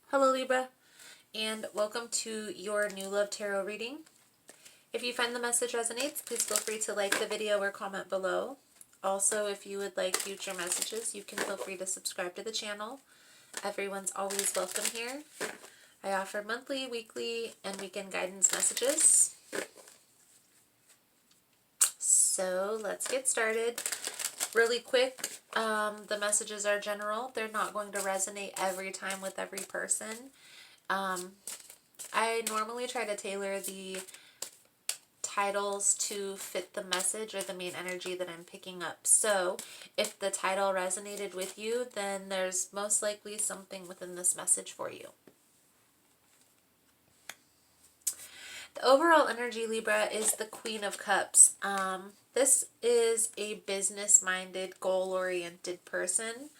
Hello Libra, and welcome to your new love tarot reading. If you find the message resonates, please feel free to like the video or comment below. Also, if you would like future messages, you can feel free to subscribe to the channel. Everyone's always welcome here. I offer monthly, weekly, and weekend guidance messages. So let's get started. Really quick, the messages are general. They're not going to resonate every time with every person. I normally try to tailor the titles to fit the message or the main energy that I'm picking up. So if the title resonated with you, then there's most likely something within this message for you. The overall energy, Libra, is the Queen of Cups. This is a business-minded, goal-oriented person.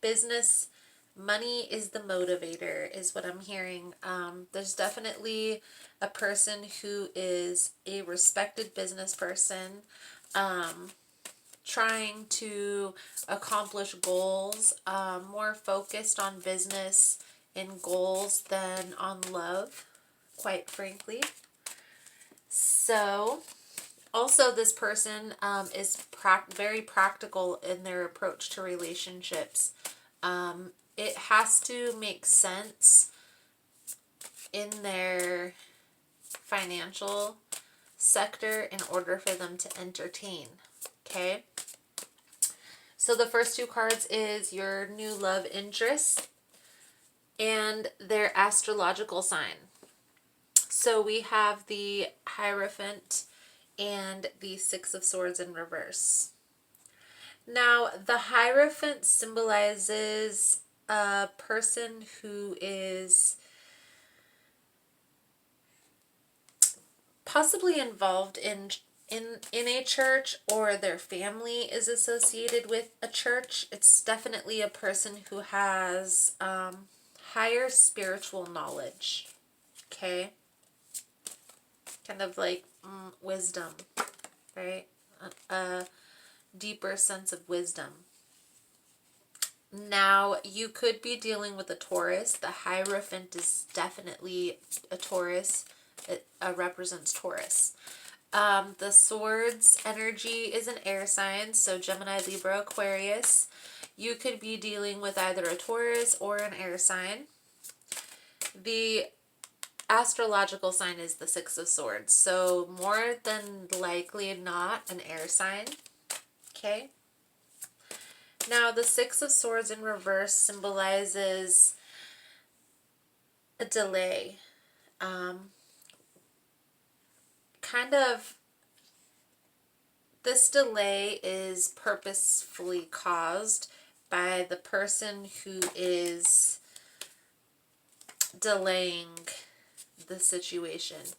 Business, money is the motivator, is what I'm hearing. There's definitely a person who is a respected business person, trying to accomplish goals, more focused on business and goals than on love, quite frankly. So also this person is very practical in their approach to relationships. It has to make sense in their financial sector in order for them to entertain. Okay? So the first two cards is your new love interest and their astrological sign. So we have the Hierophant and the Six of Swords in reverse. Now, the Hierophant symbolizes a person who is possibly involved in a church, or their family is associated with a church. It's definitely a person who has higher spiritual knowledge. Okay? Kind of like wisdom, right? A deeper sense of wisdom. Now, you could be dealing with a Taurus. The Hierophant is definitely a Taurus. It represents Taurus. The Swords energy is an air sign, so Gemini, Libra, Aquarius. You could be dealing with either a Taurus or an air sign. The astrological sign is the Six of Swords, so more than likely not an air sign. Okay? Now, the Six of Swords in reverse symbolizes a delay. Kind of, this delay is purposefully caused by the person who is delaying the situation.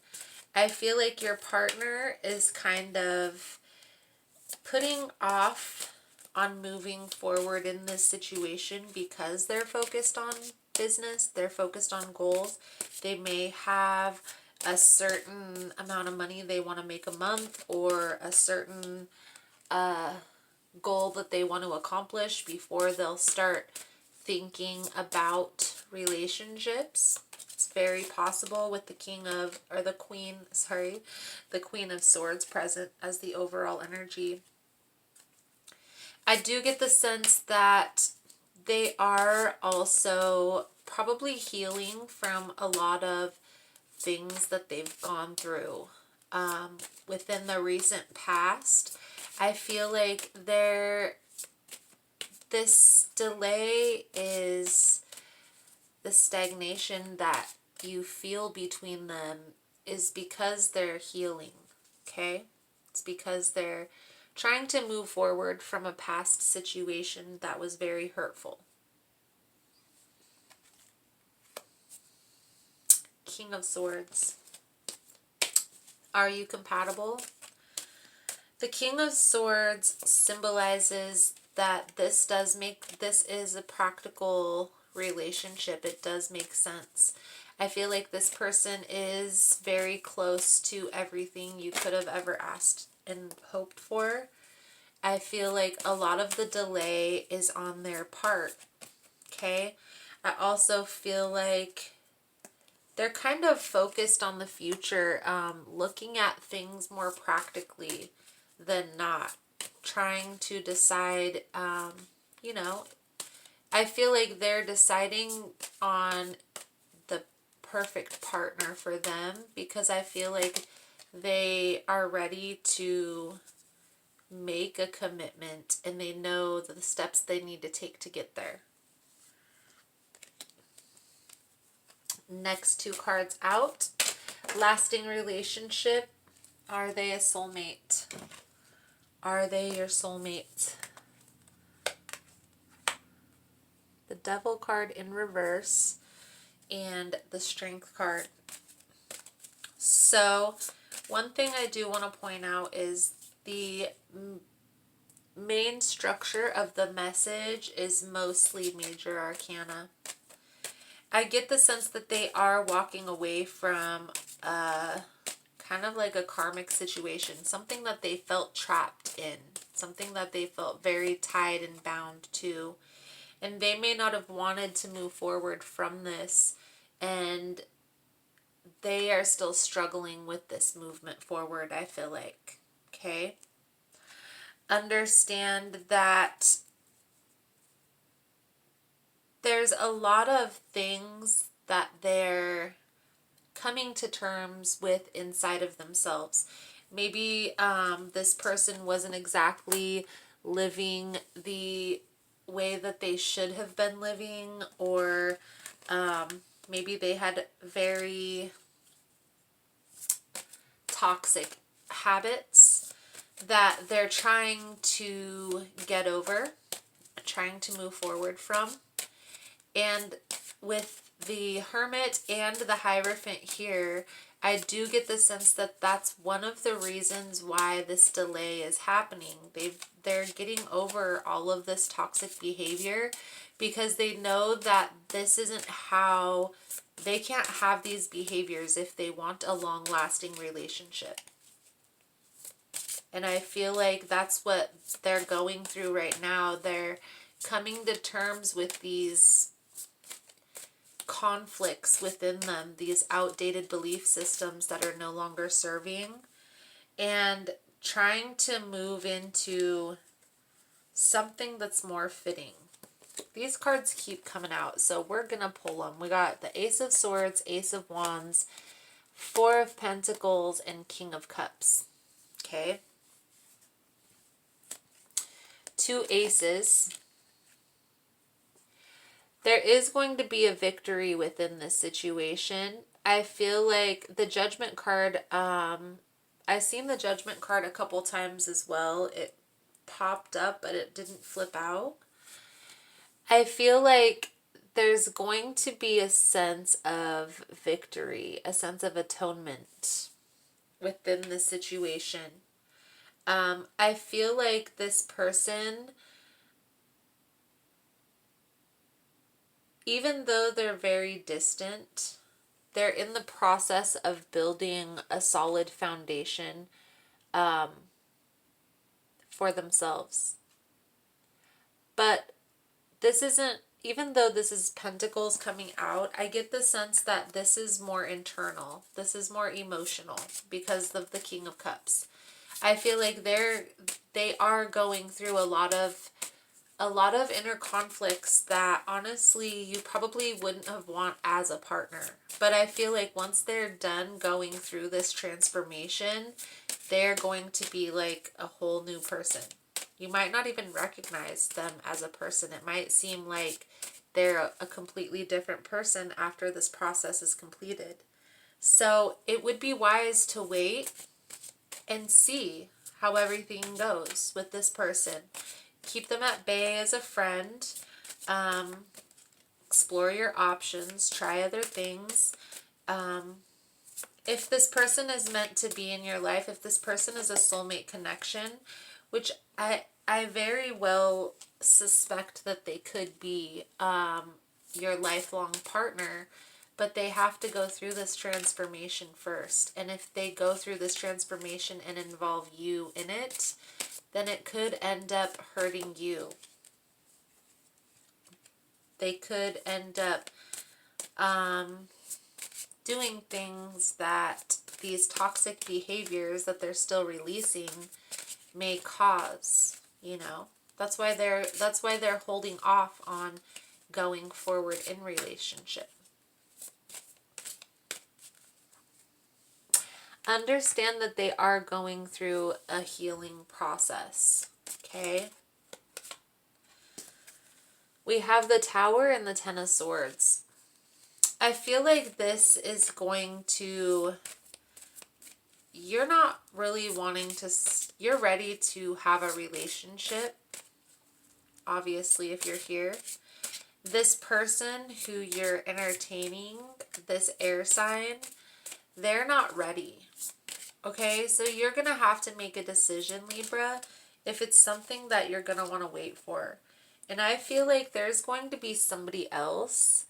I feel like your partner is kind of putting off on moving forward in this situation because they're focused on business, they're focused on goals. They may have a certain amount of money they want to make a month, or a certain goal that they want to accomplish before they'll start thinking about relationships. It's very possible with the the Queen of Swords present as the overall energy. I do get the sense that they are also probably healing from a lot of things that they've gone through within the recent past. I feel like this delay is the stagnation that you feel between them is because they're healing. Okay? It's because they're trying to move forward from a past situation that was very hurtful. King of Swords. Are you compatible? The King of Swords symbolizes that this is a practical relationship. It does make sense. I feel like this person is very close to everything you could have ever asked and hoped for. I feel like a lot of the delay is on their part. Okay? I also feel like they're kind of focused on the future, looking at things more practically than not, trying to decide, you know, I feel like they're deciding on the perfect partner for them, because I feel like they are ready to make a commitment and they know the steps they need to take to get there. Next two cards out. Lasting relationship. Are they a soulmate? Are they your soulmate? The Devil card in reverse and the Strength card. So one thing I do want to point out is the main structure of the message is mostly major arcana. I get the sense that they are walking away from kind of like a karmic situation, something that they felt trapped in, something that they felt very tied and bound to. And they may not have wanted to move forward from this, and they are still struggling with this movement forward, I feel like. Okay? Understand that there's a lot of things that they're coming to terms with inside of themselves. Maybe this person wasn't exactly living the way that they should have been living, or maybe they had very toxic habits that they're trying to get over, trying to move forward from. And with the Hermit and the Hierophant here, I do get the sense that that's one of the reasons why this delay is happening. They're getting over all of this toxic behavior because they know that this isn't how, they can't have these behaviors if they want a long-lasting relationship. And I feel like that's what they're going through right now. They're coming to terms with these conflicts within them, these outdated belief systems that are no longer serving, and trying to move into something that's more fitting. These cards keep coming out, so we're going to pull them. We got the Ace of Swords, Ace of Wands, Four of Pentacles, and King of Cups. Okay? Two aces. There is going to be a victory within this situation. I feel like the Judgment card, I've seen the Judgment card a couple times as well. It popped up, but it didn't flip out. I feel like there's going to be a sense of victory, a sense of atonement within the situation. I feel like this person, even though they're very distant, they're in the process of building a solid foundation for themselves. But this isn't, even though this is Pentacles coming out, I get the sense that this is more internal. This is more emotional because of the King of Cups. I feel like they are going through a lot of inner conflicts that honestly you probably wouldn't have want as a partner. But I feel like once they're done going through this transformation, they're going to be like a whole new person. You might not even recognize them as a person. It might seem like they're a completely different person after this process is completed. So it would be wise to wait and see how everything goes with this person. Keep them at bay as a friend. Explore your options. Try other things. If this person is meant to be in your life, if this person is a soulmate connection, which I very well suspect that they could be your lifelong partner, but they have to go through this transformation first. And if they go through this transformation and involve you in it, then it could end up hurting you. They could end up doing things that these toxic behaviors that they're still releasing may cause, you know. That's why they're holding off on going forward in relationship. Understand that they are going through a healing process, okay? We have the Tower and the Ten of Swords. I feel like this is going to, you're not really wanting to, you're ready to have a relationship, obviously, if you're here. This person who you're entertaining, this air sign, they're not ready. Okay, so you're going to have to make a decision, Libra, if it's something that you're going to want to wait for. And I feel like there's going to be somebody else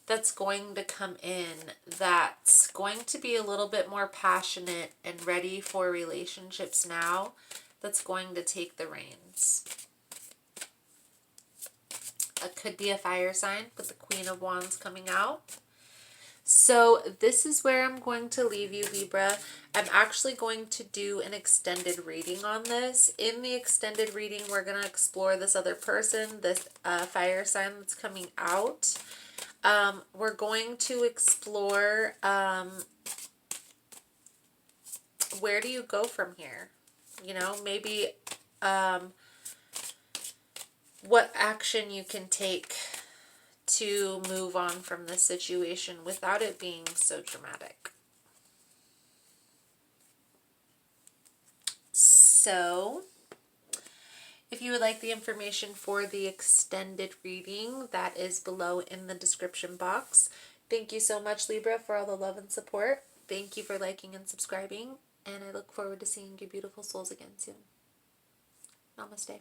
that's going to come in that's going to be a little bit more passionate and ready for relationships now, that's going to take the reins. It could be a fire sign with the Queen of Wands coming out. So this is where I'm going to leave you, Libra. I'm actually going to do an extended reading on this. In the extended reading, we're going to explore this other person, this fire sign that's coming out. We're going to explore where do you go from here? You know, maybe what action you can take to move on from this situation without it being so dramatic. So, if you would like the information for the extended reading, that is below in the description box. Thank you so much, Libra, for all the love and support. Thank you for liking and subscribing, and I look forward to seeing your beautiful souls again soon. Namaste.